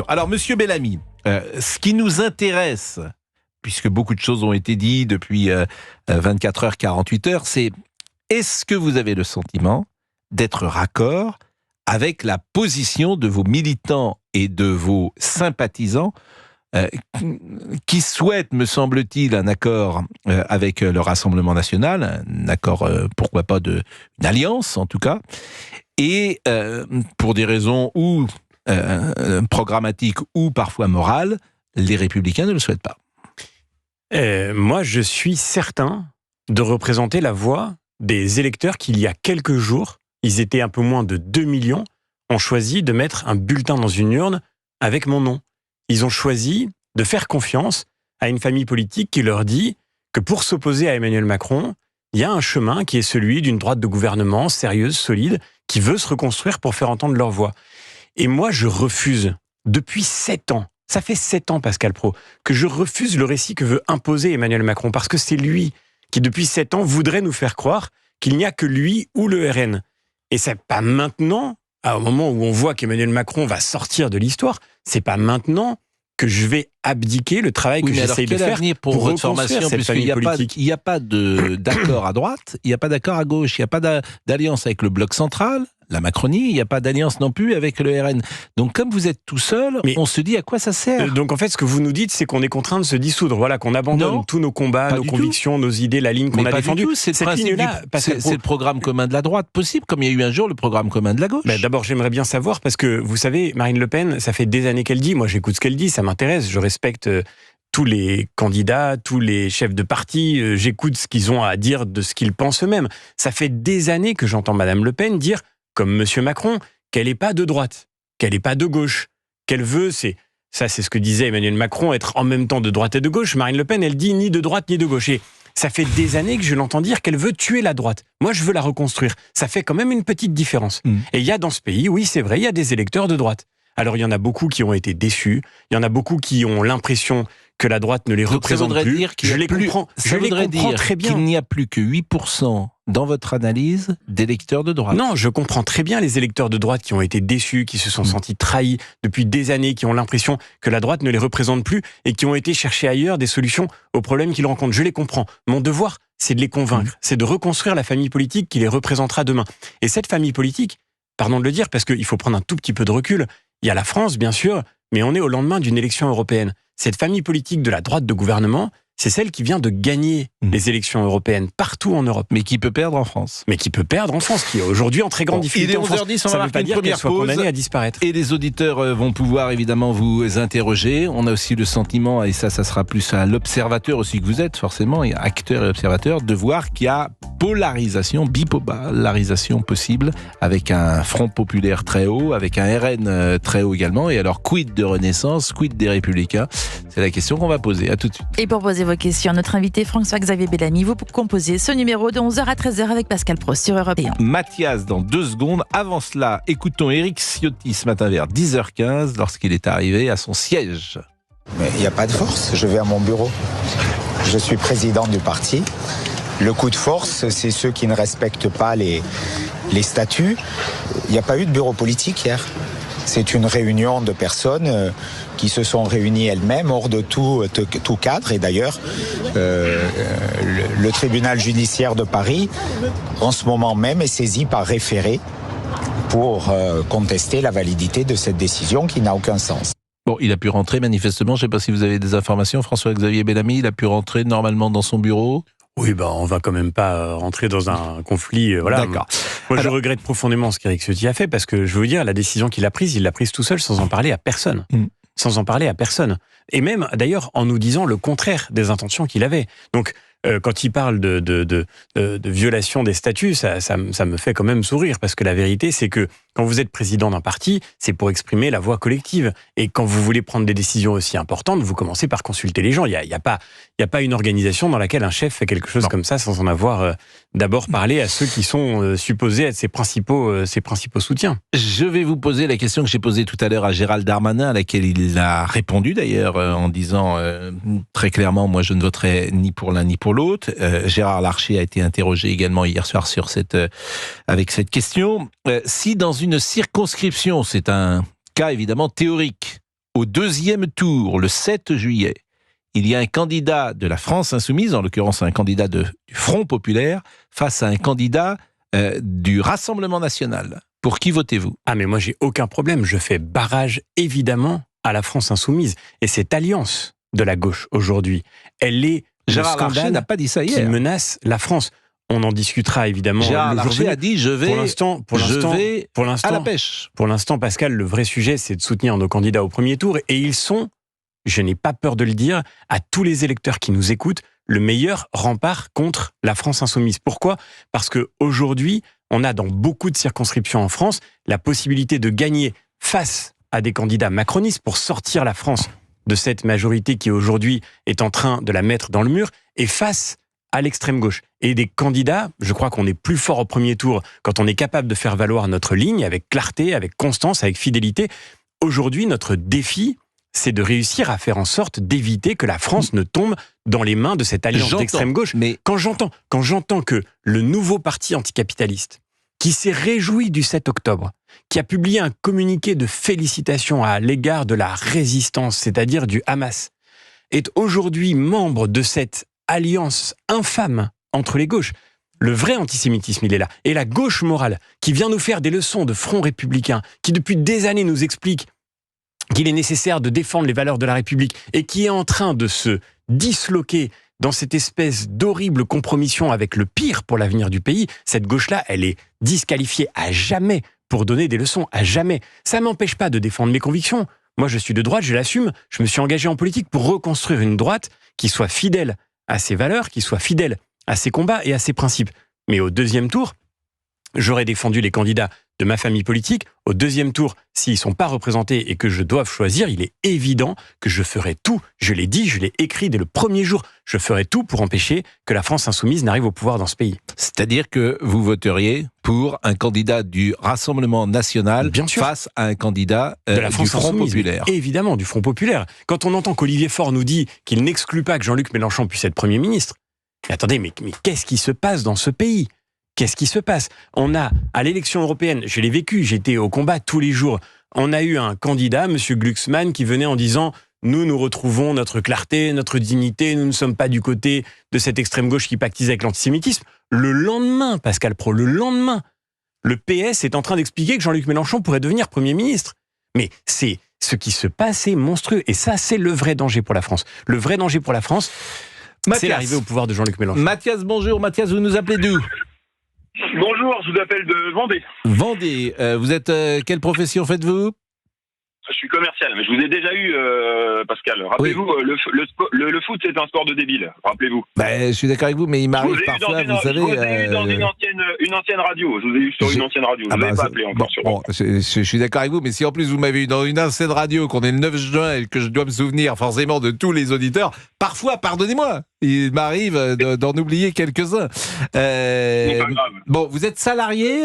Alors, Monsieur Bellamy, ce qui nous intéresse, puisque beaucoup de choses ont été dites depuis 24 heures, 48 heures, c'est est-ce que vous avez le sentiment d'être raccord avec la position de vos militants et de vos sympathisants qui souhaitent, me semble-t-il, un accord avec le Rassemblement national, un accord, pourquoi pas, une alliance en tout cas, et pour des raisons ou programmatiques ou parfois morales, les Républicains ne le souhaitent pas. Moi, je suis certain de représenter la voix des électeurs qui, il y a quelques jours, ils étaient un peu moins de 2 millions, ont choisi de mettre un bulletin dans une urne avec mon nom. Ils ont choisi de faire confiance à une famille politique qui leur dit que pour s'opposer à Emmanuel Macron, il y a un chemin qui est celui d'une droite de gouvernement sérieuse, solide, qui veut se reconstruire pour faire entendre leur voix. Et moi, je refuse, depuis 7 ans, ça fait 7 ans, Pascal Praud, que je refuse le récit que veut imposer Emmanuel Macron, parce que c'est lui qui, depuis 7 ans, voudrait nous faire croire qu'il n'y a que lui ou le RN. Et c'est pas maintenant, au moment où on voit qu'Emmanuel Macron va sortir de l'histoire, c'est pas maintenant que je vais abdiquer le travail que j'essaye de faire pour votre formation, cette famille politique. Il n'y a pas d'accord à droite, il n'y a pas d'accord à gauche, il n'y a pas d'alliance avec le bloc central, la Macronie, il n'y a pas d'alliance non plus avec le RN. Donc comme vous êtes tout seul, on se dit à quoi ça sert. Donc en fait, ce que vous nous dites, c'est qu'on est contraint de se dissoudre. Voilà, qu'on abandonne tous nos combats, nos convictions, nos idées, la ligne qu'on a défendue. C'est le programme commun de la droite possible, comme il y a eu un jour le programme commun de la gauche. D'abord, j'aimerais bien savoir, parce que vous savez, Marine Le Pen, ça fait des années qu'elle dit, moi j'écoute ce qu'elle dit, ça m'intéresse, je respecte tous les candidats, tous les chefs de parti, j'écoute ce qu'ils ont à dire de ce qu'ils pensent eux-mêmes. Ça fait des années que j'entends Madame Le Pen dire, comme Monsieur Macron, qu'elle n'est pas de droite, qu'elle n'est pas de gauche, qu'elle veut, c'est ce que disait Emmanuel Macron, être en même temps de droite et de gauche. Marine Le Pen, elle dit ni de droite ni de gauche. Et ça fait des années que je l'entends dire qu'elle veut tuer la droite. Moi, je veux la reconstruire. Ça fait quand même une petite différence. Et il y a dans ce pays, oui, c'est vrai, il y a des électeurs de droite. Alors, il y en a beaucoup qui ont été déçus. Il y en a beaucoup qui ont l'impression que la droite ne les représente plus. Je les comprends très bien. Qu'il n'y a plus que 8% dans votre analyse d'électeurs de droite. Non, je comprends très bien les électeurs de droite qui ont été déçus, qui se sont sentis trahis depuis des années, qui ont l'impression que la droite ne les représente plus et qui ont été chercher ailleurs des solutions aux problèmes qu'ils rencontrent. Je les comprends. Mon devoir, c'est de les convaincre. C'est de reconstruire la famille politique qui les représentera demain. Et cette famille politique, pardon de le dire, parce qu'il faut prendre un tout petit peu de recul, il y a la France, bien sûr, mais on est au lendemain d'une élection européenne. Cette famille politique de la droite de gouvernement, c'est celle qui vient de gagner les élections européennes partout en Europe. Mais qui peut perdre en France. Qui est aujourd'hui en très grande difficulté en France. Il est 11h10, on ça va ne veut pas marquer dire une qu'elle première soit pause. condamnée à disparaître. Et les auditeurs vont pouvoir évidemment vous interroger. On a aussi le sentiment, et ça sera plus à l'observateur aussi que vous êtes, forcément, et acteur et observateur, de voir qu'il y a bipolarisation possible, avec un Front populaire très haut, avec un RN très haut également. Et alors, quid de Renaissance, quid des Républicains? C'est la question qu'on va poser. À tout de suite. Et pour poser vos questions, notre invité François-Xavier Bellamy, vous composez ce numéro de 11h à 13h avec Pascal Praud sur Europe 1. Mathias dans 2 secondes. Avant cela, écoutons Éric Ciotti ce matin vers 10h15 lorsqu'il est arrivé à son siège. Mais il n'y a pas de force, je vais à mon bureau. Je suis président du parti. Le coup de force, c'est ceux qui ne respectent pas les statuts. Il n'y a pas eu de bureau politique hier. C'est une réunion de personnes qui se sont réunies elles-mêmes hors de tout cadre. Et d'ailleurs, le tribunal judiciaire de Paris, en ce moment même, est saisi par référé pour contester la validité de cette décision qui n'a aucun sens. Bon, il a pu rentrer manifestement, je ne sais pas si vous avez des informations, François-Xavier Bellamy, il a pu rentrer normalement dans son bureau. Oui, on va quand même pas rentrer dans un conflit. Voilà. D'accord. Moi, je regrette profondément ce qu'Éric Ciotti a fait, parce que je veux vous dire, la décision qu'il a prise, il l'a prise tout seul, sans en parler à personne. Sans en parler à personne. Et même, d'ailleurs, en nous disant le contraire des intentions qu'il avait. Donc, quand il parle de violation des statuts, ça me fait quand même sourire, parce que la vérité, c'est que quand vous êtes président d'un parti, c'est pour exprimer la voix collective. Et quand vous voulez prendre des décisions aussi importantes, vous commencez par consulter les gens. Il y a pas une organisation dans laquelle un chef fait quelque chose comme ça sans en avoir d'abord parlé à ceux qui sont supposés être ses principaux soutiens. Je vais vous poser la question que j'ai posée tout à l'heure à Gérald Darmanin, à laquelle il a répondu d'ailleurs en disant très clairement, moi je ne voterai ni pour l'un ni pour l'autre. Gérard Larcher a été interrogé également hier soir avec cette question. Si dans une circonscription, c'est un cas évidemment théorique, au deuxième tour, le 7 juillet, il y a un candidat de la France Insoumise, en l'occurrence un candidat du Front Populaire, face à un candidat du Rassemblement National. Pour qui votez-vous ? Ah mais moi j'ai aucun problème, je fais barrage évidemment à la France Insoumise. Et cette alliance de la gauche aujourd'hui, elle est Gérard le Larcher scandale n'a pas dit ça qui hier. menace la France. On en discutera évidemment. Gérard le jour Larcher venu. a dit je vais à la pêche. Pour l'instant, Pascal, le vrai sujet, c'est de soutenir nos candidats au premier tour. Et ils sont, je n'ai pas peur de le dire, à tous les électeurs qui nous écoutent, le meilleur rempart contre la France Insoumise. Pourquoi ? Parce qu'aujourd'hui, on a dans beaucoup de circonscriptions en France la possibilité de gagner face à des candidats macronistes pour sortir la France de cette majorité qui aujourd'hui est en train de la mettre dans le mur, et face à l'extrême gauche. Et des candidats, je crois qu'on est plus fort au premier tour quand on est capable de faire valoir notre ligne avec clarté, avec constance, avec fidélité. Aujourd'hui, notre défi, c'est de réussir à faire en sorte d'éviter que la France ne tombe dans les mains de cette alliance d'extrême gauche. Mais Quand j'entends que le nouveau parti anticapitaliste, qui s'est réjoui du 7 octobre, qui a publié un communiqué de félicitations à l'égard de la résistance, c'est-à-dire du Hamas, est aujourd'hui membre de cette alliance infâme entre les gauches. Le vrai antisémitisme, il est là. Et la gauche morale, qui vient nous faire des leçons de front républicain, qui depuis des années nous explique qu'il est nécessaire de défendre les valeurs de la République et qui est en train de se disloquer dans cette espèce d'horrible compromission avec le pire pour l'avenir du pays, cette gauche-là, elle est disqualifiée à jamais pour donner des leçons, à jamais. Ça ne m'empêche pas de défendre mes convictions. Moi, je suis de droite, je l'assume. Je me suis engagé en politique pour reconstruire une droite qui soit fidèle à ses valeurs, qui soit fidèle à ses combats et à ses principes. Mais au deuxième tour, j'aurais défendu les candidats de ma famille politique. Au deuxième tour, s'ils ne sont pas représentés et que je dois choisir, il est évident que je ferai tout. Je l'ai dit, je l'ai écrit dès le premier jour. Je ferai tout pour empêcher que la France insoumise n'arrive au pouvoir dans ce pays. c'est-à-dire que vous voteriez pour un candidat du Rassemblement National Bien sûr. face à un candidat De la du France Front insoumise, Populaire. mais évidemment, du Front Populaire. Quand on entend qu'Olivier Faure nous dit qu'il n'exclut pas que Jean-Luc Mélenchon puisse être Premier ministre, mais attendez, mais qu'est-ce qui se passe dans ce pays ? Qu'est-ce qui se passe ? On a, à l'élection européenne, je l'ai vécu, j'étais au combat tous les jours, on a eu un candidat, M. Glucksmann, qui venait en disant « Nous retrouvons notre clarté, notre dignité, nous ne sommes pas du côté de cette extrême gauche qui pactise avec l'antisémitisme ». Le lendemain, Pascal Praud, le lendemain, le PS est en train d'expliquer que Jean-Luc Mélenchon pourrait devenir Premier ministre. Mais c'est ce qui se passe est monstrueux. Et ça, c'est le vrai danger pour la France. Le vrai danger pour la France, c'est l'arrivée au pouvoir de Jean-Luc Mélenchon. Mathias, bonjour. Mathias, vous nous appelez d'où ? Bonjour, je vous appelle de Vendée. Vendée. Vous êtes quelle profession faites-vous ? Je suis commercial, mais je vous ai déjà eu, Pascal. Rappelez-vous, le foot, c'est un sport de débile. Rappelez-vous. Je suis d'accord avec vous, mais il m'arrive parfois, vous savez... Je vous ai eu dans une ancienne radio. Je vous ai eu sur une ancienne radio. Je ne vous avais pas appelé encore sur... Bon, je suis d'accord avec vous, mais si en plus vous m'avez eu dans une ancienne radio, qu'on est le 9 juin et que je dois me souvenir forcément de tous les auditeurs, parfois, pardonnez-moi, il m'arrive d'en oublier quelques-uns. C'est pas grave. Bon, vous êtes salarié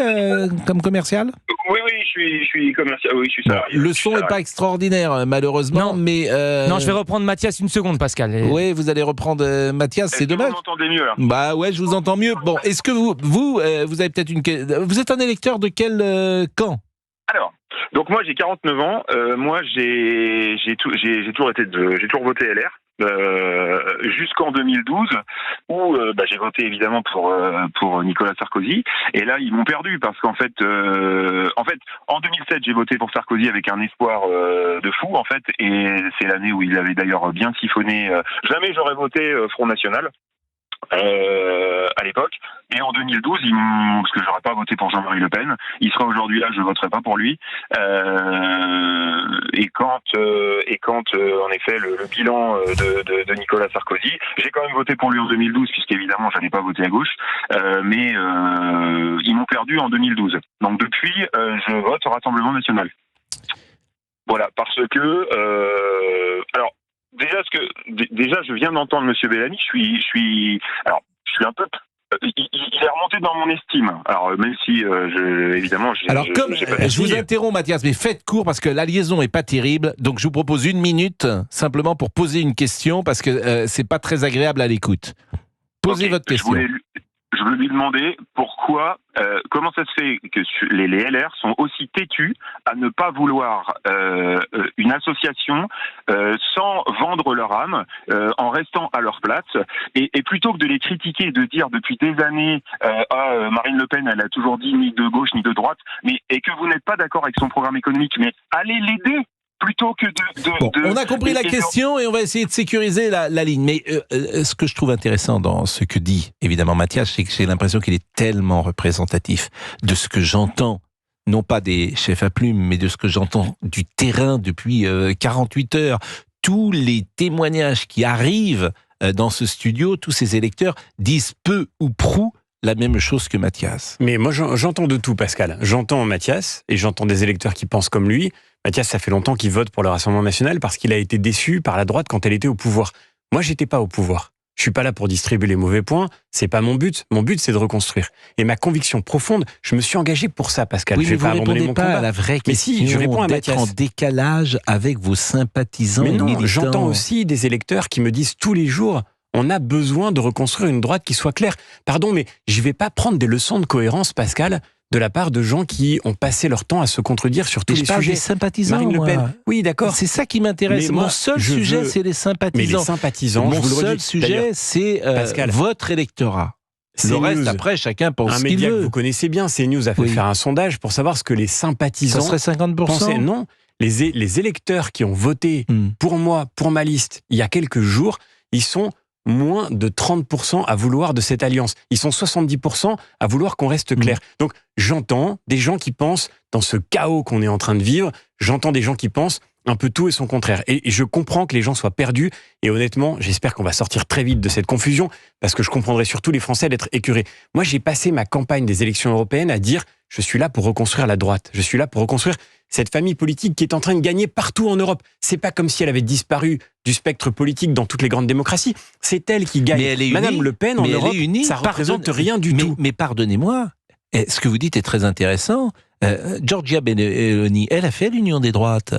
comme commercial ? Oui, je suis commercial. Oui, je suis salarié. Le son n'est pas extraordinaire, malheureusement, Non. mais... Non, je vais reprendre Mathias une seconde, Pascal. Oui, vous allez reprendre Mathias, c'est dommage. Vous m'entendez mieux, là. Bah ouais, je vous entends mieux. Bon, est-ce que vous avez peut-être vous êtes un électeur de quel camp ? Alors, donc moi j'ai 49 ans. Moi j'ai toujours voté LR. Jusqu'en 2012 où j'ai voté évidemment pour Nicolas Sarkozy, et là ils m'ont perdu parce qu'en fait en 2007 j'ai voté pour Sarkozy avec un espoir de fou en fait, et c'est l'année où il avait d'ailleurs bien siphonné. Jamais j'aurais voté Front National à l'époque, et en 2012 parce que j'aurais pas voté pour Jean-Marie Le Pen, il sera aujourd'hui là, je voterai pas pour lui, et quand en effet le bilan de Nicolas Sarkozy, j'ai quand même voté pour lui en 2012 puisqu'évidemment j'allais pas voter à gauche, mais ils m'ont perdu en 2012, donc depuis je vote au Rassemblement National. Voilà, parce que alors Déjà, je viens d'entendre Monsieur Bellamy. Je suis un peu. Il est remonté dans mon estime. Alors, même si, évidemment, alors, je vous interromps, Mathias, mais faites court parce que la liaison est pas terrible. Donc, je vous propose 1 minute simplement pour poser une question parce que c'est pas très agréable à l'écoute. Posez votre question. je veux lui demander pourquoi, comment ça se fait que les LR sont aussi têtus à ne pas vouloir une association sans vendre leur âme, en restant à leur place, et plutôt que de les critiquer et de dire depuis des années Marine Le Pen, elle a toujours dit ni de gauche ni de droite, et que vous n'êtes pas d'accord avec son programme économique, mais allez l'aider plutôt que on a compris la question et on va essayer de sécuriser la ligne. Mais ce que je trouve intéressant dans ce que dit évidemment Mathias, c'est que j'ai l'impression qu'il est tellement représentatif de ce que j'entends, non pas des chefs à plumes, mais de ce que j'entends du terrain depuis 48 heures. Tous les témoignages qui arrivent dans ce studio, tous ces électeurs disent peu ou prou la même chose que Mathias. Mais moi, j'entends de tout, Pascal. J'entends Mathias et j'entends des électeurs qui pensent comme lui. Mathias, ça fait longtemps qu'il vote pour le Rassemblement national parce qu'il a été déçu par la droite quand elle était au pouvoir. Moi, j'étais pas au pouvoir. Je suis pas là pour distribuer les mauvais points. C'est pas mon but. Mon but, c'est de reconstruire. Et ma conviction profonde, je me suis engagé pour ça, Pascal. Oui, je vais pas abandonner mon pas combat. à la vraie question. Mais si, je réponds à Mathias. En décalage avec vos sympathisants. Mais non, militants. j'entends aussi des électeurs qui me disent tous les jours, on a besoin de reconstruire une droite qui soit claire. Pardon, mais je vais pas prendre des leçons de cohérence, Pascal, de la part de gens qui ont passé leur temps à se contredire sur tous les sujets. Des sympathisants, Marine Le Pen, oui, d'accord. C'est ça qui m'intéresse. Mais moi, mon seul sujet, c'est les sympathisants. Mais les sympathisants, mon je vous le seul redis. sujet, c'est votre électorat. Le reste, après, chacun pense ce qu'il média veut. que vous connaissez bien, CNews a fait faire un sondage pour savoir ce que les sympathisants ça serait 50%. pensaient. Non, les électeurs qui ont voté pour moi, pour ma liste, il y a quelques jours, ils sont moins de 30% à vouloir de cette alliance. Ils sont 70% à vouloir qu'on reste clair. Donc, j'entends des gens qui pensent, dans ce chaos qu'on est en train de vivre, j'entends des gens qui pensent un peu tout et son contraire. Et je comprends que les gens soient perdus. Et honnêtement, j'espère qu'on va sortir très vite de cette confusion, parce que je comprendrai surtout les Français d'être écœurés. Moi, j'ai passé ma campagne des élections européennes à dire, je suis là pour reconstruire la droite. Je suis là pour reconstruire cette famille politique qui est en train de gagner partout en Europe. C'est pas comme si elle avait disparu du spectre politique dans toutes les grandes démocraties. C'est elle qui gagne. Mais elle est unie. Madame Le Pen en Europe, unie. ça représente rien du tout. Mais pardonnez-moi, ce que vous dites est très intéressant. Giorgia Meloni, elle a fait l'union des droites.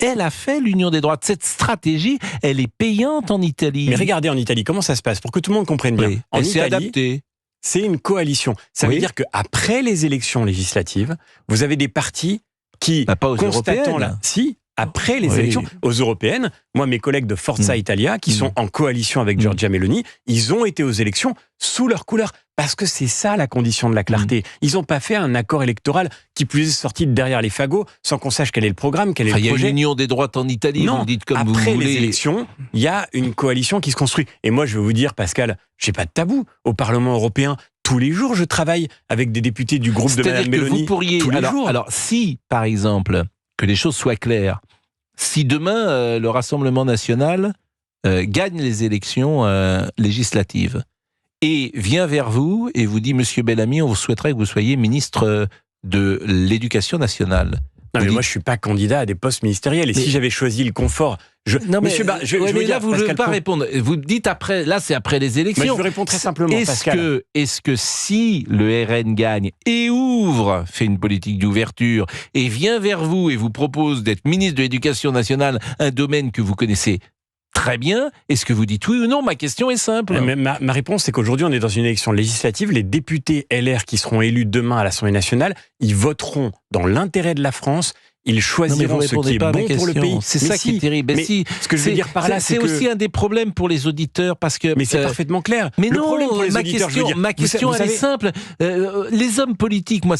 Elle a fait l'union des droites. Cette stratégie, elle est payante en Italie. Mais regardez en Italie, comment ça se passe, pour que tout le monde comprenne bien. Oui. En Elle s'est Italie, adaptée. c'est une coalition. Ça veut dire qu'après les élections législatives, vous avez des partis qui, pas aux constatant européennes. après les élections, aux européennes, moi, mes collègues de Forza Italia, qui sont en coalition avec Giorgia Meloni, ils ont été aux élections sous leur couleur. Parce que c'est ça la condition de la clarté. Ils n'ont pas fait un accord électoral qui plus est sorti de derrière les fagots, sans qu'on sache quel est le programme, quel est le projet. Il y a une union des droites en Italie, non, vous dites comme vous après voulez. les élections, il y a une coalition qui se construit. Et moi, je vais vous dire, Pascal, j'ai pas de tabou. Au Parlement européen, tous les jours, je travaille avec des députés du groupe de Mme Meloni. C'est-à-dire que vous pourriez, tous les jours. alors, si, par exemple, que les choses soient claires, si demain, le Rassemblement national gagne les élections législatives et vient vers vous et vous dit, Monsieur Bellamy, on vous souhaiterait que vous soyez ministre de l'Éducation nationale. Non, mais moi, je suis pas candidat à des postes ministériels. Et si j'avais choisi le confort... Non, mais, Monsieur je veux mais dire, là, vous ne Pascal, voulez pas répondre. Vous dites après, là, c'est après les élections. Mais je vous réponds très simplement, Pascal. Est-ce que si le RN gagne et fait une politique d'ouverture et vient vers vous et vous propose d'être ministre de l'Éducation nationale, un domaine que vous connaissez très bien, est-ce que vous dites oui ou non? Ma question est simple. Ma réponse, c'est qu'aujourd'hui, on est dans une élection législative. Les députés LR qui seront élus demain à l'Assemblée nationale, ils voteront dans l'intérêt de la France. Ils choisiront ce qui est bon pour le pays. C'est ça qui est terrible. Mais ce que je veux dire par là, c'est aussi un des problèmes pour les auditeurs parce que. Mais c'est parfaitement clair. Mais le non, problème pour les auditeurs, ma question, elle est simple. Les hommes politiques, moi,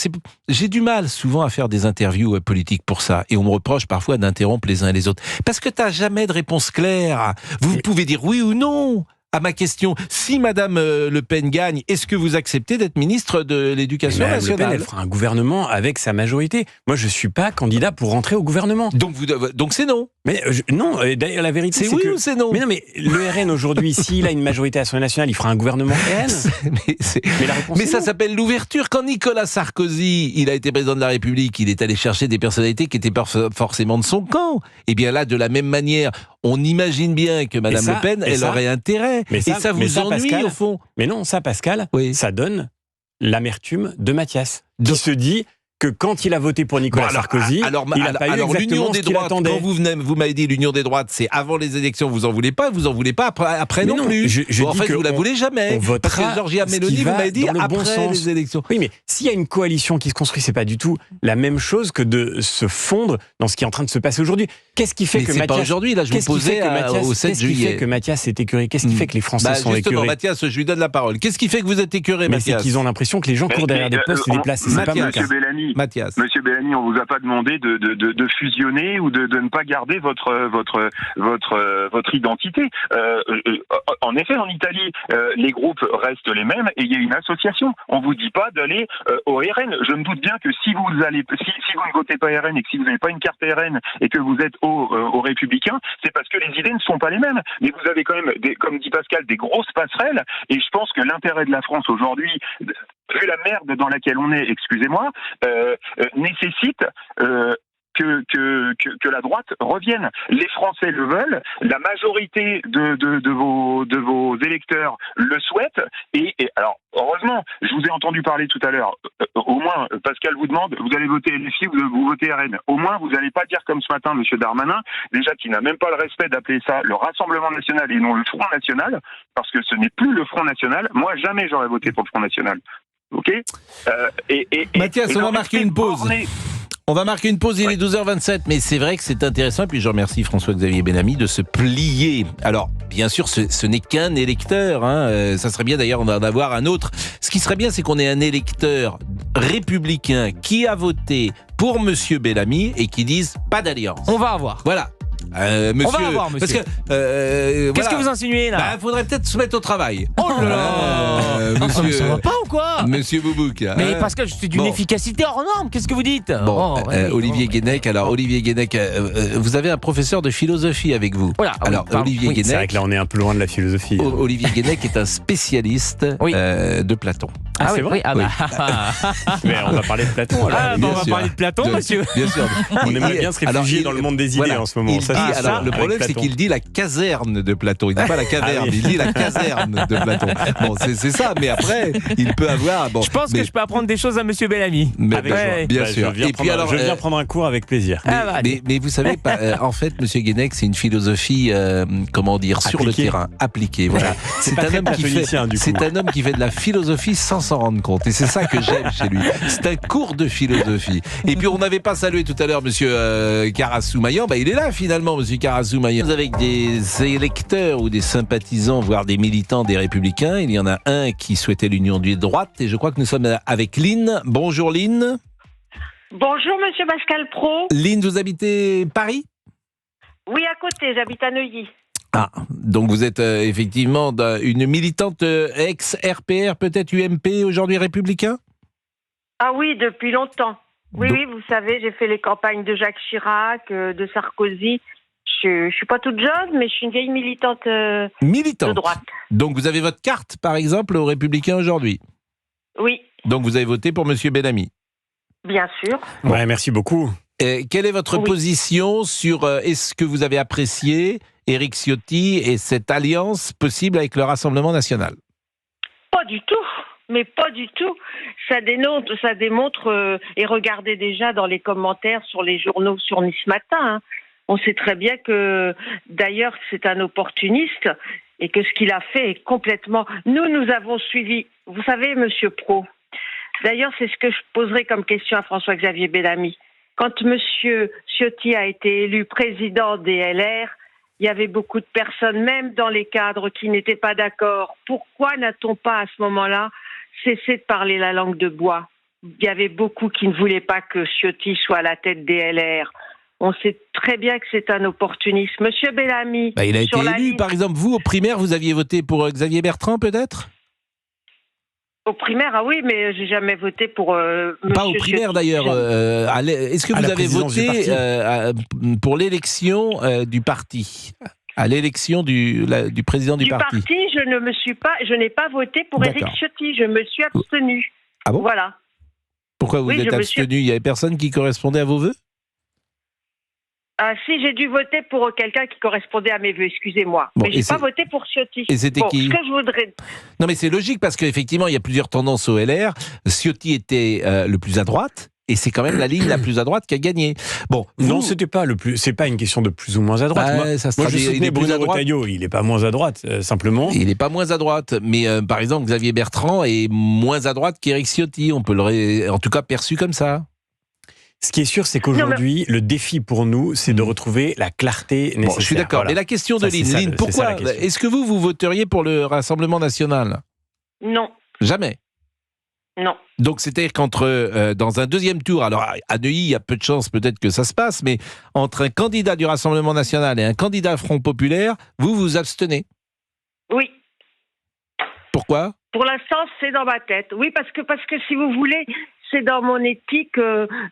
j'ai du mal souvent à faire des interviews politiques pour ça, et on me reproche parfois d'interrompre les uns et les autres parce que t'as jamais de réponse claire. Vous pouvez dire oui ou non à ma question. Si Madame Le Pen gagne, est-ce que vous acceptez d'être ministre de l'Éducation nationale? Le Pen, elle fera un gouvernement avec sa majorité. Moi, je suis pas candidat pour rentrer au gouvernement. Donc c'est non. Mais non, d'ailleurs, la vérité, c'est oui que... ou c'est non? Mais non, mais le RN aujourd'hui, s'il a une majorité à l'Assemblée nationale, il fera un gouvernement RN. Mais la réponse mais est ça non. s'appelle l'ouverture. Quand Nicolas Sarkozy, il a été président de la République, il est allé chercher des personnalités qui étaient pas forcément de son camp. Et bien là, de la même manière, on imagine bien que Madame Le Pen, elle aurait intérêt. Et ça vous ennuie, Pascal, au fond. Mais non, ça, Pascal, ça donne l'amertume de Mathias, qui se dit, que quand il a voté pour Nicolas Sarkozy, il n'a pas eu exactement l'union des ce qu'il droites, attendait. quand vous m'avez dit l'union des droites, c'est avant les élections, vous en voulez pas après Mais non plus. Je en dis fait, que vous la voulez jamais. on votera parce que Giorgia ce qui Meloni, vous va m'avez dit dans le bon après sens. les élections. Oui, mais s'il y a une coalition qui se construit, c'est pas du tout la même chose que de se fondre dans ce qui est en train de se passer aujourd'hui. Qu'est-ce qui fait Mais que c'est pas Mathias... aujourd'hui, là, je vous posais au 7 Qu'est-ce qui juillet. fait que Mathias est écœuré? Qu'est-ce qui fait que les Français sont Justement, écœurés? Mathias, je lui donne la parole. Qu'est-ce qui fait que vous êtes écœuré, Mais c'est Mathias? qu'ils ont l'impression que les gens courent derrière des postes et des places. C'est pas mon cas. Mathias. Monsieur Bellamy, on vous a pas demandé de fusionner ou de ne pas garder votre identité. En effet, en Italie, les groupes restent les mêmes et il y a une association. On vous dit pas d'aller au RN. Je me doute bien que si vous ne votez pas RN et que si vous n'avez pas une carte RN et que vous êtes aux Républicains, c'est parce que les idées ne sont pas les mêmes. Mais vous avez quand même, comme dit Pascal, des grosses passerelles. Et je pense que l'intérêt de la France aujourd'hui, vu la merde dans laquelle on est, excusez-moi, nécessite que la droite revienne. Les Français le veulent, la majorité de vos électeurs le souhaitent, et alors, heureusement, je vous ai entendu parler tout à l'heure, au moins, Pascal vous demande, vous allez voter LFI, vous votez RN. Au moins, vous n'allez pas dire comme ce matin, monsieur Darmanin, déjà qui n'a même pas le respect d'appeler ça le Rassemblement National et non le Front National, parce que ce n'est plus le Front National. Moi, jamais j'aurais voté pour le Front National. Ok. Mathias, on va marquer une pause. On va marquer une pause, il est 12h27, mais c'est vrai que c'est intéressant, et puis je remercie François-Xavier Bellamy de se plier. Alors, bien sûr, ce n'est qu'un électeur, ça serait bien d'ailleurs d'en avoir un autre. Ce qui serait bien, c'est qu'on ait un électeur républicain qui a voté pour Monsieur Bellamy et qui dise pas d'alliance. On va avoir. Voilà. Monsieur, on va avoir, monsieur. Parce que, qu'est-ce que vous insinuez là? Faudrait peut-être se mettre au travail. Oh là là, monsieur, ça va pas ou quoi? Monsieur Boubouk. Mais Pascal, c'est d'une efficacité hors norme. Qu'est-ce que vous dites? Olivier Guénec. Alors, Olivier Guénec, vous avez un professeur de philosophie avec vous. Voilà, alors, Olivier Guénec. C'est vrai que là, on est un peu loin de la philosophie. Olivier Guénec est un spécialiste de Platon. Ah, c'est vrai? Mais on va parler de Platon. Alors. On va parler de Platon, monsieur. Bien sûr. On aimerait bien se réfugier dans le monde des idées en ce moment. Le problème, c'est qu'il dit la caserne de Platon. Il dit pas la caverne, il dit la caserne de Platon. Bon, c'est ça, mais après, il peut avoir... Bon, je pense que je peux apprendre des choses à monsieur Bellamy. Bien sûr. Je viens prendre un cours avec plaisir. Mais vous savez, en fait, monsieur Guénec, c'est une philosophie, sur le terrain, appliquée. Voilà. C'est un homme qui fait de la philosophie sans s'en rendre compte. Et c'est ça que j'aime chez lui. C'est un cours de philosophie. Et puis, on n'avait pas salué tout à l'heure monsieur Karasoumayan. Il est là, finalement, monsieur Karasoumayan. Avec des électeurs ou des sympathisants, voire des militants des Républicains, il y en a un qui souhaitait l'union des droites. Et je crois que nous sommes avec Lynn. Bonjour, Lynn. Bonjour, monsieur Pascal Pro. Lynn, vous habitez Paris ? Oui, à côté, j'habite à Neuilly. Ah, donc vous êtes effectivement une militante ex-RPR, peut-être UMP, aujourd'hui républicain ? Ah oui, depuis longtemps. Oui, vous savez, j'ai fait les campagnes de Jacques Chirac, de Sarkozy. Je suis pas toute jeune, mais je suis une vieille militante de droite. Donc vous avez votre carte, par exemple, aux Républicains aujourd'hui ? Oui. Donc vous avez voté pour monsieur Bellamy ? Bien sûr. Ouais, merci beaucoup. Quelle est votre position sur est-ce que vous avez apprécié Éric Ciotti et cette alliance possible avec le Rassemblement National ? Pas du tout, mais pas du tout. Ça démontre et regardez déjà dans les commentaires sur les journaux sur Nice Matin, on sait très bien que d'ailleurs c'est un opportuniste et que ce qu'il a fait est complètement... Nous avons suivi, vous savez, monsieur Pro, d'ailleurs c'est ce que je poserai comme question à François-Xavier Bellamy. Quand monsieur Ciotti a été élu président des LR, il y avait beaucoup de personnes, même dans les cadres, qui n'étaient pas d'accord. Pourquoi n'a-t-on pas, à ce moment-là, cessé de parler la langue de bois ? Il y avait beaucoup qui ne voulaient pas que Ciotti soit à la tête des LR. On sait très bien que c'est un opportuniste. Monsieur Bellamy... il a été élu, par exemple. Vous, aux primaires, vous aviez voté pour Xavier Bertrand, peut-être ? Aux primaires, ah oui, mais j'ai jamais voté pour monsieur Pas aux primaires, d'ailleurs. Est-ce que vous avez voté pour l'élection du parti ? À l'élection du président du parti. Je n'ai pas voté pour Éric Ciotti, je me suis abstenue. Ah bon ? Voilà. Pourquoi vous êtes abstenu ? Il n'y avait personne qui correspondait à vos vœux ? Ah si, j'ai dû voter pour quelqu'un qui correspondait à mes vœux, excusez-moi. Mais j'ai pas voté pour Ciotti. Et c'était qui ? Ce que je voudrais... Non mais c'est logique parce qu'effectivement, il y a plusieurs tendances au LR. Ciotti était le plus à droite. et c'est quand même la ligne la plus à droite qui a gagné. Bon, Non, c'est pas une question de plus ou moins à droite. Bah, moi, ça se moi, je traduit- il soutenais est plus Bruno à droite. Retailleau, il n'est pas moins à droite, simplement. Il n'est pas moins à droite, mais par exemple Xavier Bertrand est moins à droite qu'Éric Ciotti, on peut en tout cas perçu comme ça. Ce qui est sûr, c'est qu'aujourd'hui, le défi pour nous, c'est de retrouver la clarté nécessaire. Bon, je suis d'accord, Voilà. mais la question de Ça, c'est Lynn, ça, Lynn, c'est pourquoi ça, la question. est-ce que vous voteriez pour le Rassemblement National? Non, Jamais. non. Donc c'est-à-dire qu'entre dans un deuxième tour, alors à Neuilly, il y a peu de chances peut-être que ça se passe, mais entre un candidat du Rassemblement National et un candidat Front Populaire, vous vous abstenez. Oui. Pourquoi? Pour l'instant, c'est dans ma tête. Oui, parce que si vous voulez, c'est dans mon éthique,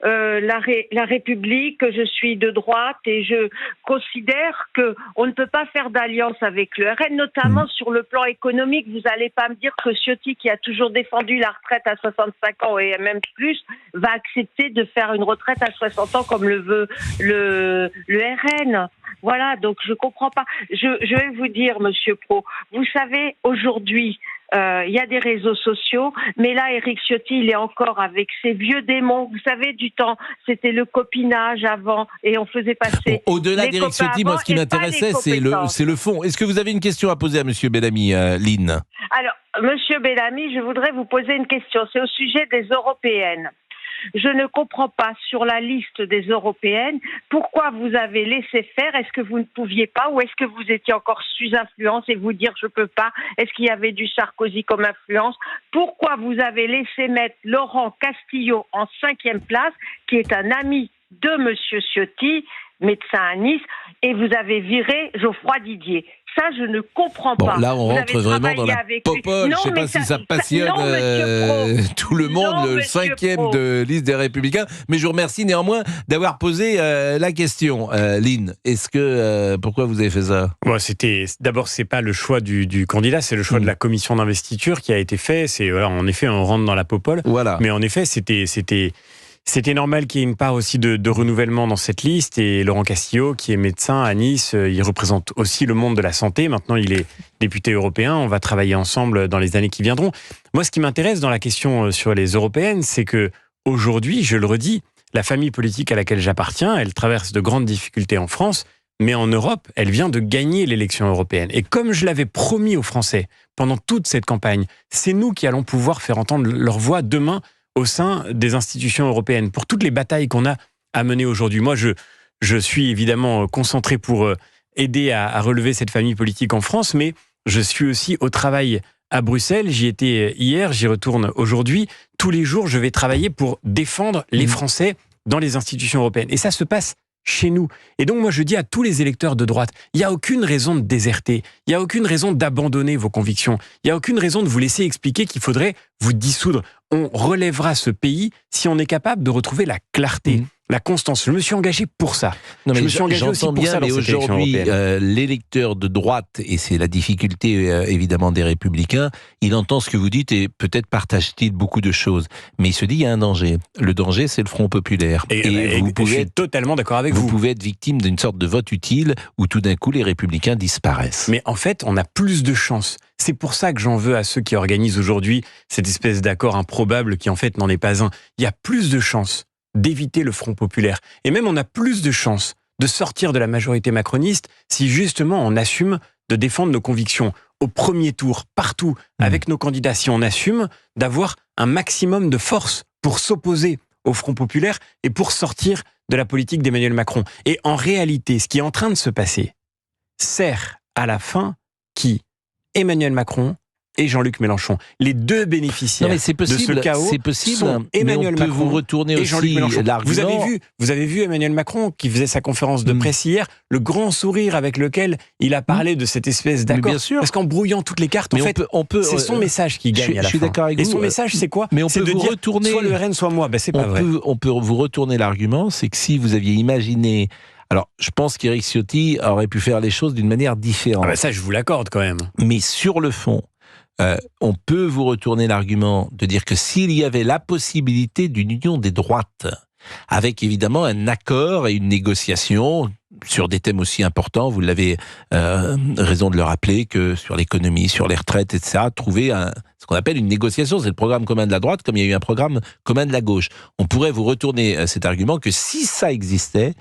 la République, je suis de droite et je considère qu'on ne peut pas faire d'alliance avec le RN, notamment sur le plan économique. Vous n'allez pas me dire que Ciotti, qui a toujours défendu la retraite à 65 ans et même plus, va accepter de faire une retraite à 60 ans comme le veut le RN. Voilà, donc je comprends pas. Je vais vous dire, Monsieur Pro, vous savez, aujourd'hui, il y a des réseaux sociaux, mais là, Éric Ciotti, il est encore avec ses vieux démons. Vous savez, du temps, c'était le copinage avant, et on faisait passer. Bon, au-delà les d'Éric copains Ciotti, moi, avant ce qui et pas m'intéressait, les compétences. c'est le fond. Est-ce que vous avez une question à poser à Monsieur Bellamy, Lynn? Alors, Monsieur Bellamy, je voudrais vous poser une question. C'est au sujet des européennes. Je ne comprends pas, sur la liste des européennes, pourquoi vous avez laissé faire. Est-ce que vous ne pouviez pas, ou est-ce que vous étiez encore sous influence et vous dire je peux pas? Est-ce qu'il y avait du Sarkozy comme influence? Pourquoi vous avez laissé mettre Laurent Castillo en 5e place, qui est un ami de Monsieur Ciotti, médecin à Nice, et vous avez viré Geoffroy Didier? Ça, je ne comprends Bon, pas. là, on Vous rentre avez vraiment travaillé dans la avec lui. popole. Non, Je ne sais mais pas si ça passionne non, Monsieur Pro. tout le monde, Non, le Monsieur 5e Pro. de liste des Républicains. Mais je vous remercie néanmoins d'avoir posé la question, Lynn. Pourquoi vous avez fait ça? Bon, d'abord, c'est pas le choix du candidat, c'est le choix de la commission d'investiture qui a été fait. Voilà, en effet, on rentre dans la popole. Voilà. Mais en effet, c'était normal qu'il y ait une part aussi de renouvellement dans cette liste. Et Laurent Castillo, qui est médecin à Nice, il représente aussi le monde de la santé. Maintenant, il est député européen. On va travailler ensemble dans les années qui viendront. Moi, ce qui m'intéresse dans la question sur les européennes, c'est que aujourd'hui, je le redis, la famille politique à laquelle j'appartiens, elle traverse de grandes difficultés en France, mais en Europe, elle vient de gagner l'élection européenne. Et comme je l'avais promis aux Français pendant toute cette campagne, c'est nous qui allons pouvoir faire entendre leur voix demain au sein des institutions européennes, pour toutes les batailles qu'on a à mener aujourd'hui. Moi, je suis évidemment concentré pour aider à relever cette famille politique en France, mais je suis aussi au travail à Bruxelles. J'y étais hier, j'y retourne aujourd'hui. Tous les jours, je vais travailler pour défendre les Français dans les institutions européennes. Et ça se passe chez nous. Et donc, moi, je dis à tous les électeurs de droite, il n'y a aucune raison de déserter, il n'y a aucune raison d'abandonner vos convictions, il n'y a aucune raison de vous laisser expliquer qu'il faudrait vous dissoudre. On relèvera ce pays si on est capable de retrouver la clarté, la constance. Je me suis engagé pour ça. Non, mais je me suis engagé aussi j'entends pour bien, ça dans mais cette élection aujourd'hui, européenne. l'électeur de droite, et c'est la difficulté évidemment des Républicains, il entend ce que vous dites et peut-être partage-t-il beaucoup de choses. Mais il se dit il y a un danger. Le danger, c'est le Front Populaire. Et vous je pouvez suis totalement d'accord avec vous vous. pouvez être victime d'une sorte de vote utile où tout d'un coup les Républicains disparaissent. Mais en fait, on a plus de chances. C'est pour ça que j'en veux à ceux qui organisent aujourd'hui cette espèce d'accord improbable qui en fait n'en est pas un. Il y a plus de chances d'éviter le Front Populaire. Et même on a plus de chances de sortir de la majorité macroniste si justement on assume de défendre nos convictions au premier tour, partout, avec nos candidats. Si on assume d'avoir un maximum de force pour s'opposer au Front Populaire et pour sortir de la politique d'Emmanuel Macron. Et en réalité, ce qui est en train de se passer sert à la fin qui Emmanuel Macron et Jean-Luc Mélenchon. Les deux bénéficiaires Non mais c'est possible, de ce chaos c'est possible, sont mais Emmanuel on peut Macron vous retourner et Jean-Luc aussi Mélenchon. l'argument. Vous avez vu Emmanuel Macron qui faisait sa conférence de presse hier, le grand sourire avec lequel il a parlé de cette espèce d'accord. bien sûr. Parce qu'en brouillant toutes les cartes, Mais en fait, c'est son message qui gagne à la je suis fin. d'accord avec Et vous. son message, c'est quoi? Mais on C'est peut de vous dire retourner. soit le RN, soit moi. Ben, c'est pas vrai. On peut vous retourner l'argument, c'est que si vous aviez imaginé. Alors, je pense qu'Éric Ciotti aurait pu faire les choses d'une manière différente. Ah ben ça, je vous l'accorde quand même. Mais sur le fond, on peut vous retourner l'argument de dire que s'il y avait la possibilité d'une union des droites, avec évidemment un accord et une négociation sur des thèmes aussi importants, vous l'avez raison de le rappeler, que sur l'économie, sur les retraites, etc., trouver ce qu'on appelle une négociation. C'est le programme commun de la droite, comme il y a eu un programme commun de la gauche. On pourrait vous retourner cet argument que si ça existait,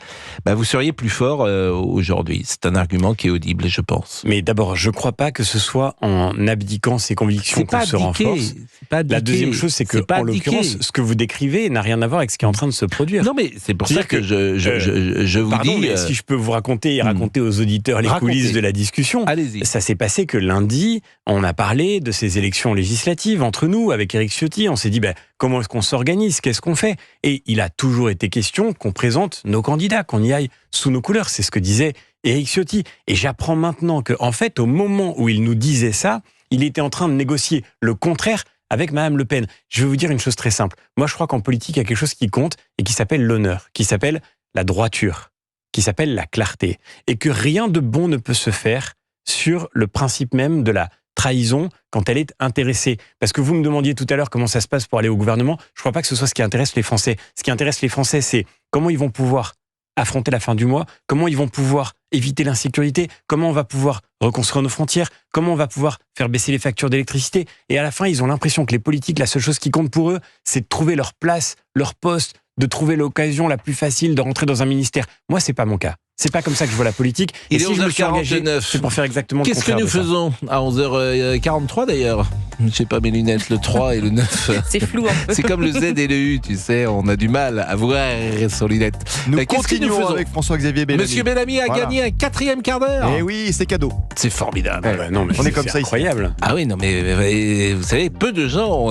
vous seriez plus fort aujourd'hui. C'est un argument qui est audible, je pense. Mais d'abord, je ne crois pas que ce soit en abdiquant ses convictions qu'on se renforce. La deuxième chose, c'est que, en l'occurrence, ce que vous décrivez n'a rien à voir avec ce qui est en train de se produire. Non, mais c'est pour ça que je vous pardon, dis... mais si je peux vous raconter et raconter aux auditeurs les coulisses de la discussion. Allez-y. Ça s'est passé que lundi, on a parlé de ces élections législatives entre nous, avec Éric Ciotti. On s'est dit, comment est-ce qu'on s'organise? Qu'est-ce qu'on fait? Et il a toujours été question qu'on présente nos candidats, qu'on y aille sous nos couleurs. C'est ce que disait Éric Ciotti. Et j'apprends maintenant qu'en fait, au moment où il nous disait ça, il était en train de négocier le contraire avec Madame Le Pen. Je vais vous dire une chose très simple. Moi, je crois qu'en politique, il y a quelque chose qui compte et qui s'appelle l'honneur, qui s'appelle la droiture, qui s'appelle la clarté. Et que rien de bon ne peut se faire sur le principe même de la trahison quand elle est intéressée. Parce que vous me demandiez tout à l'heure comment ça se passe pour aller au gouvernement. Je ne crois pas que ce soit ce qui intéresse les Français. Ce qui intéresse les Français, c'est comment ils vont pouvoir affronter la fin du mois, comment ils vont pouvoir éviter l'insécurité, comment on va pouvoir reconstruire nos frontières, comment on va pouvoir faire baisser les factures d'électricité. Et à la fin, ils ont l'impression que les politiques, la seule chose qui compte pour eux, c'est de trouver leur place, leur poste, de trouver l'occasion la plus facile de rentrer dans un ministère. Moi, c'est pas mon cas. C'est pas comme ça que je vois la politique. Et si je me suis engagé, c'est pour faire exactement le contraire. Qu'est-ce que nous faisons à 11h43 d'ailleurs? Je sais pas, mes lunettes, le 3 et le 9. C'est flou un peu. C'est comme le Z et le U, tu sais, on a du mal à voir son lunette. Nous continuons avec François-Xavier Bellamy. Monsieur Bellamy a gagné un 4e quart d'heure. Eh oui, c'est cadeau. C'est formidable. Non, mais on est comme ça incroyable. Ici. Ah oui, non, mais vous savez, peu de gens.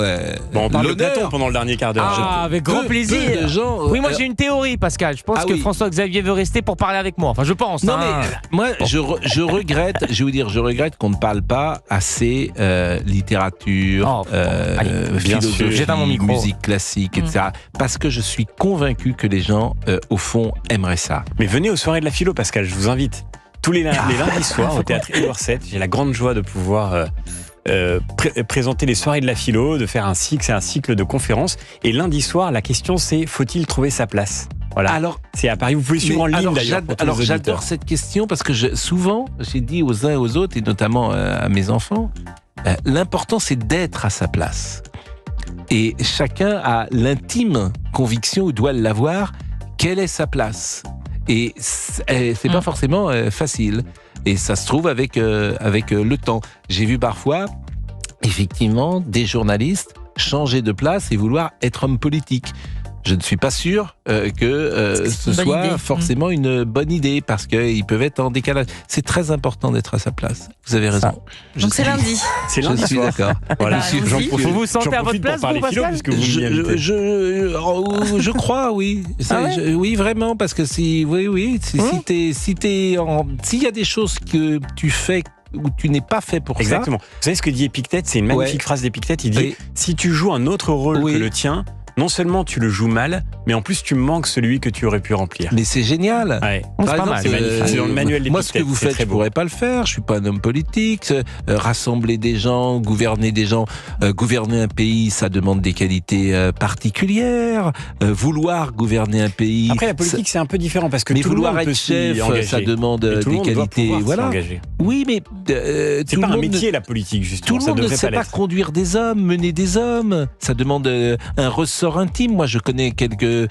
On parle de Platon pendant le dernier quart d'heure. Ah, avec grand plaisir. Peu de gens, oui, moi j'ai une théorie, Pascal. Je pense que François-Xavier veut rester pour parler avec moi. Enfin, je pense. Non, mais moi, je regrette, je vais vous dire, je regrette qu'on ne parle pas assez littérature, philosophie, musique classique, etc. Parce que je suis convaincu que les gens, au fond, aimeraient ça. Mais venez aux soirées de la philo, Pascal, je vous invite. Tous les lundis soirs au théâtre Édouard VII, j'ai la grande joie de pouvoir présenter les soirées de la philo, de faire un cycle de conférences. Et lundi soir, la question c'est, faut-il trouver sa place? Voilà. Alors, c'est à Paris. Vous pouvez suivre en ligne d'ailleurs. Alors j'adore cette question parce que souvent, j'ai dit aux uns et aux autres, et notamment à mes enfants, l'important c'est d'être à sa place. Et chacun a l'intime conviction, ou doit l'avoir, quelle est sa place. Et c'est pas forcément facile. Et ça se trouve avec le temps. J'ai vu parfois, effectivement, des journalistes changer de place et vouloir être homme politique. Je ne suis pas sûr que ce soit forcément une bonne idée parce qu'ils peuvent être en décalage. C'est très important d'être à sa place. Vous avez raison. Donc c'est lundi. C'est lundi. Je suis d'accord. Voilà. Vous vous sentez à votre place, vous, Pascal? Je crois, oui. Oui, vraiment, parce que s'il y a des choses que tu fais où tu n'es pas fait pour ça. Exactement. Vous savez ce que dit Épictète? C'est une magnifique phrase d'Épictète. Il dit si tu joues un autre rôle que le tien, non seulement tu le joues mal, mais en plus tu manques celui que tu aurais pu remplir. Mais c'est génial. Ouais. C'est pas mal. C'est dans le manuel d'Épictète. Moi, ce que vous faites, je ne pourrais pas le faire. Je suis pas un homme politique. Rassembler des gens, gouverner des gens, gouverner un pays, ça demande des qualités particulières. Vouloir gouverner un pays. Après, la politique, c'est un peu différent parce que mais tout le monde être peut chef, ça demande des qualités. Voilà. Oui, mais c'est pas un métier, la politique, justement. Tout le monde ne sait pas conduire des hommes, mener des hommes. Ça demande un ressort intime. Moi, je connais quelques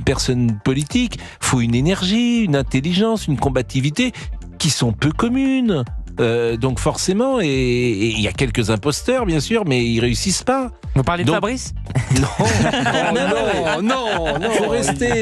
personnes politiques. Il faut une énergie, une intelligence, une combativité qui sont peu communes. Donc forcément, et il y a quelques imposteurs, bien sûr, mais ils réussissent pas. Vous parlez de Fabrice? Non.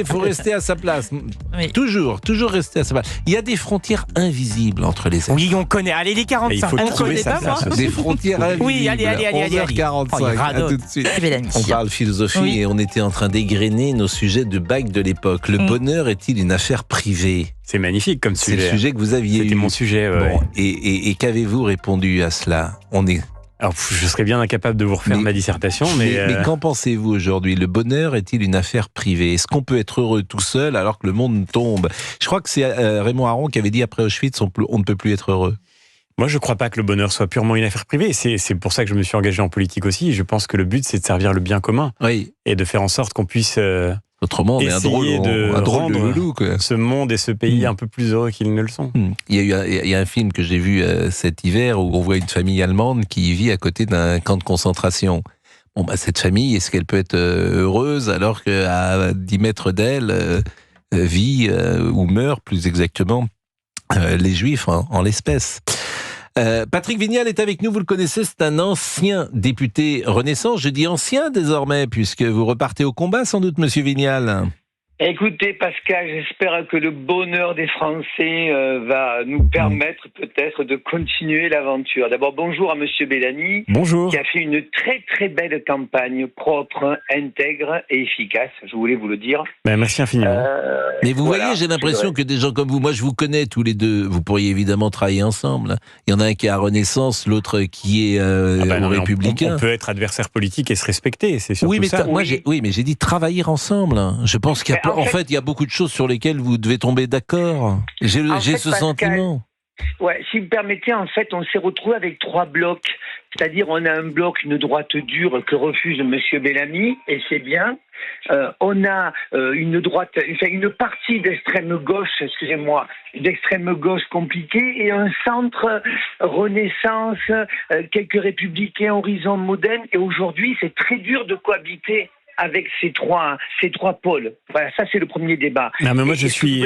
Faut rester à sa place. Oui. Toujours rester à sa place. Il y a des frontières invisibles entre les êtres. Oui, on connaît. Allez, les 45. On connaît pas, moi. Des frontières invisibles. Oui, allez. 11h45. À tout de suite. On parle philosophie et on était en train d'égrener nos sujets de bac de l'époque. Le bonheur est-il une affaire privée? C'est magnifique comme sujet. C'est le sujet que vous aviez eu. C'était mon sujet. Bon, et qu'avez-vous répondu à cela? Alors, je serais bien incapable de vous refaire ma dissertation, mais qu'en pensez-vous aujourd'hui? Le bonheur est-il une affaire privée? Est-ce qu'on peut être heureux tout seul alors que le monde tombe? Je crois que c'est Raymond Aron qui avait dit après Auschwitz, on ne peut plus être heureux. Moi, je ne crois pas que le bonheur soit purement une affaire privée. C'est pour ça que je me suis engagé en politique aussi. Je pense que le but, c'est de servir le bien commun et de faire en sorte qu'on puisse Autrement, on est un drôle de loulou, quoi. Ce monde et ce pays un peu plus heureux qu'ils ne le sont. Il y a un film que j'ai vu cet hiver où on voit une famille allemande qui vit à côté d'un camp de concentration. Bon, cette famille, est-ce qu'elle peut être heureuse alors qu'à 10 mètres d'elle vit ou meurt, plus exactement, les Juifs en l'espèce. Patrick Vignal est avec nous, vous le connaissez, c'est un ancien député Renaissance. Je dis ancien désormais, puisque vous repartez au combat sans doute, monsieur Vignal. Écoutez Pascal, j'espère que le bonheur des Français va nous permettre peut-être de continuer l'aventure. D'abord, bonjour à monsieur Bellamy. Bonjour. Qui a fait une très très belle campagne, propre, intègre et efficace, je voulais vous le dire. Merci infiniment. Mais vous voyez, j'ai l'impression que des gens comme vous, moi je vous connais tous les deux, vous pourriez évidemment travailler ensemble. Il y en a un qui est à Renaissance, l'autre qui est Républicain. On peut être adversaire politique et se respecter, c'est surtout ça. Mais j'ai dit travailler ensemble. Je pense qu'il y a... En fait, il y a beaucoup de choses sur lesquelles vous devez tomber d'accord. J'ai ce sentiment. Ouais, si vous me permettez, en fait, on s'est retrouvé avec 3 blocs. C'est-à-dire, on a un bloc, une droite dure que refuse M. Bellamy, et c'est bien. On a une droite, enfin, une partie d'extrême gauche, excusez-moi, d'extrême gauche compliquée, et un centre Renaissance, quelques républicains, Horizon Modem, et aujourd'hui, c'est très dur de cohabiter avec ces trois pôles. Voilà, ça c'est le premier débat. Non, mais moi je suis,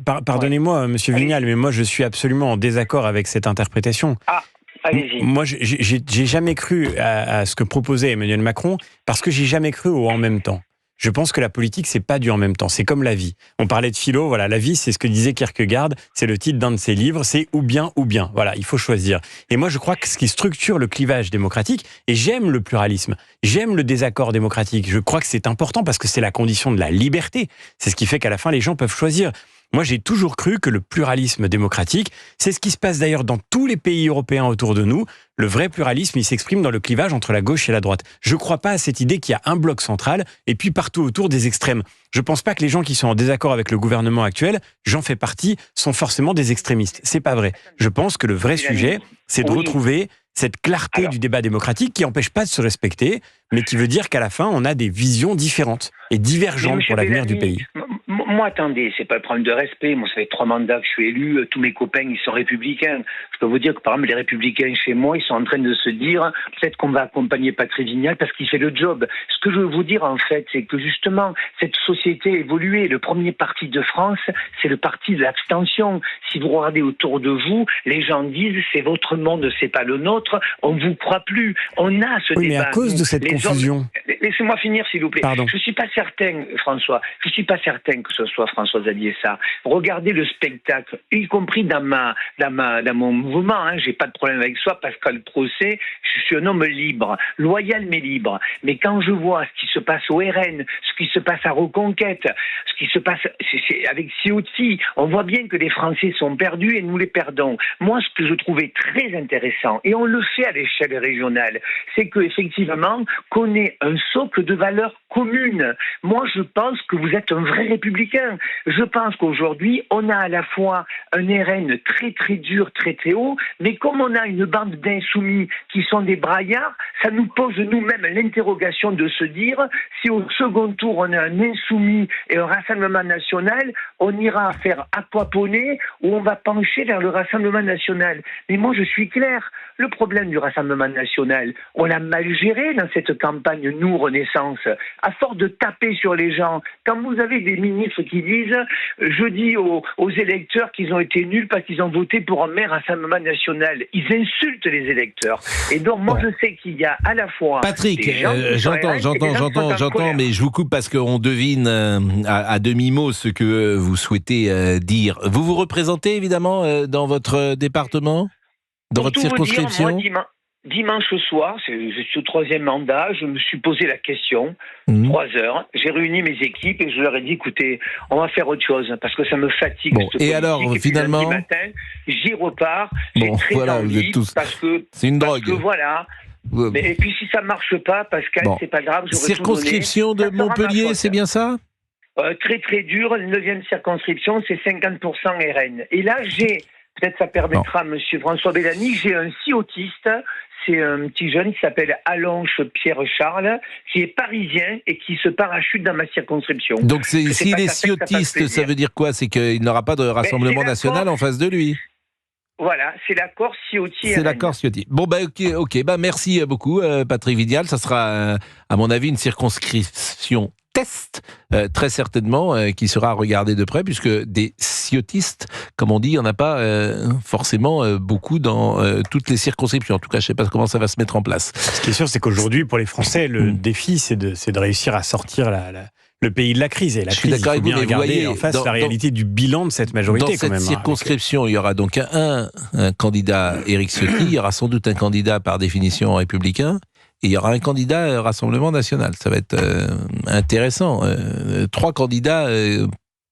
pardonnez-moi monsieur Vignal, mais moi je suis absolument en désaccord avec cette interprétation. Ah, allez-y. Moi j'ai jamais cru à ce que proposait Emmanuel Macron, parce que j'ai jamais cru au en même temps. Je pense que la politique, c'est pas du en même temps. C'est comme la vie. On parlait de philo, voilà, la vie, c'est ce que disait Kierkegaard. C'est le titre d'un de ses livres. C'est ou bien ou bien. Voilà, il faut choisir. Et moi, je crois que ce qui structure le clivage démocratique, et j'aime le pluralisme, j'aime le désaccord démocratique. Je crois que c'est important parce que c'est la condition de la liberté. C'est ce qui fait qu'à la fin, les gens peuvent choisir. Moi, j'ai toujours cru que le pluralisme démocratique, c'est ce qui se passe d'ailleurs dans tous les pays européens autour de nous. Le vrai pluralisme, il s'exprime dans le clivage entre la gauche et la droite. Je ne crois pas à cette idée qu'il y a un bloc central et puis partout autour des extrêmes. Je ne pense pas que les gens qui sont en désaccord avec le gouvernement actuel, j'en fais partie, sont forcément des extrémistes. C'est pas vrai. Je pense que le vrai sujet, c'est de retrouver cette clarté du débat démocratique qui n'empêche pas de se respecter, mais qui veut dire qu'à la fin, on a des visions différentes et divergentes pour l'avenir du pays. Moi, attendez, c'est pas le problème de respect. Moi, ça fait 3 mandats que je suis élu. Tous mes copains, ils sont républicains. Je peux vous dire que, par exemple, les républicains chez moi, ils sont en train de se dire peut-être qu'on va accompagner Patrick Vignal parce qu'il fait le job. Ce que je veux vous dire, en fait, c'est que justement, cette société a évolué. Le premier parti de France, c'est le parti de l'abstention. Si vous regardez autour de vous, les gens disent c'est votre monde, c'est pas le nôtre. On vous croit plus. On a ce débat. Mais à cause de cette confusion. Laissez-moi finir, s'il vous plaît. Pardon. Je suis pas certain, François. Je suis pas certain que ce soit François Xavier Sarr. Regardez le spectacle, y compris dans mon mouvement. J'ai pas de problème avec ça. Pascal Procès, je suis un homme libre, loyal mais libre. Mais quand je vois ce qui se passe au RN, ce qui se passe à Reconquête, ce qui se passe avec Ciotti, on voit bien que les Français sont perdus et nous les perdons. Moi, ce que je trouvais très intéressant, et on le fait à l'échelle régionale, c'est qu'effectivement, qu'on ait un socle de valeurs communes. Moi, je pense que vous êtes un vrai républicain. Je pense qu'aujourd'hui, on a à la fois un RN très très dur, très très haut, mais comme on a une bande d'insoumis qui sont des braillards, ça nous pose nous-mêmes l'interrogation de se dire si au second tour on a un insoumis et un Rassemblement national, on ira faire aquaponer ou on va pencher vers le Rassemblement national. Mais moi je suis clair, le problème du Rassemblement national, on l'a mal géré dans cette campagne Nous Renaissance, à force de taper sur les gens. Quand vous avez des ministres qui disent je dis aux électeurs qu'ils ont été nuls parce qu'ils ont voté pour un maire Rassemblement national, ils insultent les électeurs. Et donc moi je sais qu'il y a à la fois Patrick, j'entends, mais je vous coupe parce qu'on devine à demi-mot ce que vous souhaitez dire. Vous représentez évidemment dans votre département, dans votre circonscription? Dimanche soir, je suis au 3e mandat, je me suis posé la question, 3 heures, j'ai réuni mes équipes et je leur ai dit, écoutez, on va faire autre chose, parce que ça me fatigue. Bon, et alors, finalement... Lundi matin, j'y repars, j'ai très envie, vous êtes tous... parce que... C'est une drogue. Parce que voilà... Mais, et puis si ça marche pas, Pascal, c'est pas grave. Circonscription de Montpellier, c'est bien ça? Très très dur, la 9e circonscription, c'est 50% RN. Et là, j'ai Peut-être ça permettra à monsieur François Bellamy. J'ai un si autiste. C'est un petit jeune qui s'appelle Allonche Pierre-Charles, qui est parisien et qui se parachute dans ma circonscription. Donc s'il est si autiste, ça veut dire quoi? C'est qu'il n'aura pas de Rassemblement national en face de lui. Voilà, c'est l'accord Ciotti. C'est l'accord Ciotti. Bon, ok, merci beaucoup, Patrick Vignal. Ça sera, à mon avis, une circonscription test, très certainement, qui sera regardée de près, puisque des ciotistes, comme on dit, il n'y en a pas forcément beaucoup dans toutes les circonscriptions. En tout cas, je ne sais pas comment ça va se mettre en place. Ce qui est sûr, c'est qu'aujourd'hui, pour les Français, le défi, c'est de réussir à sortir le pays de la crise. Et la crise, il faut bien regarder en face la réalité du bilan de cette majorité. Dans cette circonscription, il y aura donc un candidat Éric Ciotti, il y aura sans doute un candidat par définition républicain, et il y aura un candidat Rassemblement national. Ça va être intéressant. 3 candidats,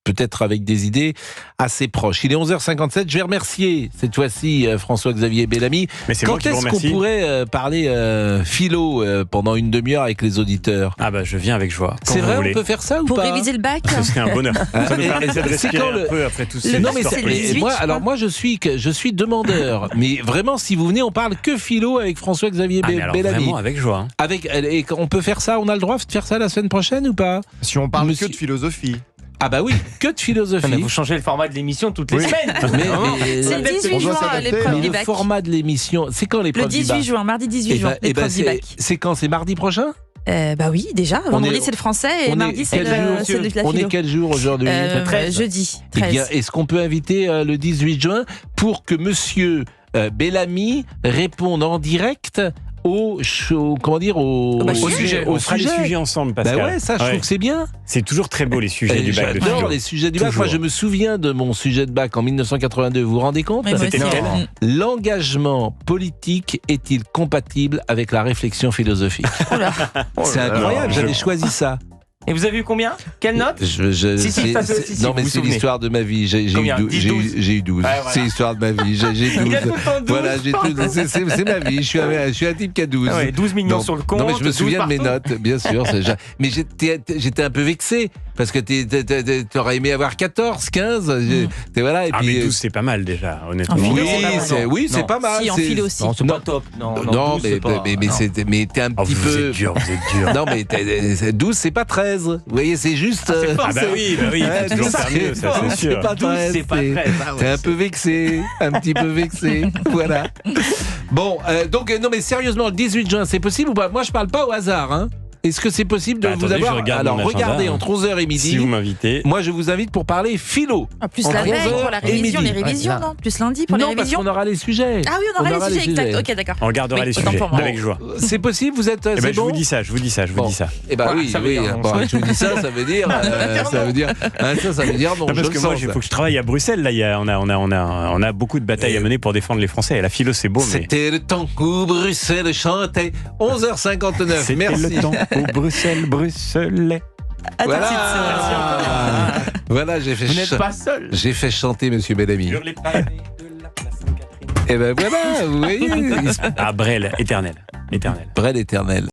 peut-être avec des idées assez proches. Il est 11h57. Je vais remercier cette fois-ci François-Xavier Bellamy. Mais c'est Quand est-ce qu'on pourrait parler philo pendant une demi-heure avec les auditeurs? Ah bah je viens avec joie. C'est vrai, on peut faire ça ou pour pas? Pour réviser le bac. Ce serait un bonheur. Ça nous permettrait de respirer un peu après tout ça. Non mais moi je suis demandeur. Mais vraiment, si vous venez, on parle que philo avec François-Xavier Bellamy. Vraiment avec joie. Et on peut faire ça. On a le droit de faire ça la semaine prochaine ou pas? Si on parle que de philosophie. Ah bah oui, que de philosophie. Mais vous changez le format de l'émission toutes les semaines. C'est le 18 juin l'épreuve du bac. Le format de l'émission, c'est quand l'épreuve du bac? Le 18 juin, mardi 18 juin, l'épreuve du bac. C'est quand? C'est mardi prochain? Bah oui, déjà. Vendredi, c'est le français et mardi, c'est la philo. On est quel jour aujourd'hui? Jeudi, 13. Eh bien, est-ce qu'on peut inviter le 18 juin pour que monsieur Bellamy réponde en direct au sujet. On fera les sujets ensemble, Pascal. Bah ouais, ça, je trouve que c'est bien. C'est toujours très beau, les sujets du bac. J'adore les sujets du bac. Moi, je me souviens de mon sujet de bac en 1982. Vous vous rendez compte? C'était lequel? L'engagement politique est-il compatible avec la réflexion philosophique? C'est incroyable, j'avais choisi ça. Et vous avez eu combien? Quelle note? Non, mais c'est l'histoire de ma vie. J'ai eu 12. Ouais, voilà. C'est l'histoire de ma vie. J'ai 12. Il a tout le temps 12. Voilà, c'est ma vie. Je suis un type qui a 12. Ah ouais, 12 millions sur le compte. Non, mais je me souviens de mes notes, bien sûr. Mais j'étais un peu vexé. Parce que t'aurais aimé avoir 14, 15. Voilà, et puis, mais 12, c'est pas mal déjà, honnêtement. Oui, c'est pas mal. Si, en philo aussi. Non, c'est pas top. Non, mais t'es un petit peu. Vous êtes dur. Non, mais 12, c'est pas 13. Vous voyez, c'est juste. Ah bah oui, toujours faire mieux, ça c'est sûr. C'est pas 13. C'est pas 13. T'es un peu vexé, un petit peu vexé. Voilà. Bon, donc, non, mais sérieusement, le 18 juin, c'est possible ou pas? Moi, je parle pas au hasard, hein. Est-ce que c'est possible de vous avoir? Alors regardez, entre 11h et midi. Si vous m'invitez. Moi, je vous invite pour parler philo. Plus la veille pour la révision, les révisions, non? Plus lundi pour les révisions. Non, parce qu'on aura les sujets. Ah oui, on aura les sujets, exact. Ok, d'accord. On regardera les sujets avec joie. C'est possible, vous êtes. Je vous dis ça. Eh ben oui, je vous dis ça, ça veut dire. Ça veut dire non. Parce que moi, il faut que je travaille à Bruxelles. Là, on a beaucoup de batailles à mener pour défendre les Français. La philo, c'est beau. C'était le temps où Bruxelles chantait. 11h59. C'était le temps où Bruxelles. Voilà, j'ai fait. Vous n'êtes pas seul. J'ai fait chanter Monsieur Bellamy. Sur les pavés de la place Sainte-Catherine. Et ben voilà, vous voyez. Brel, éternel. Brel éternel.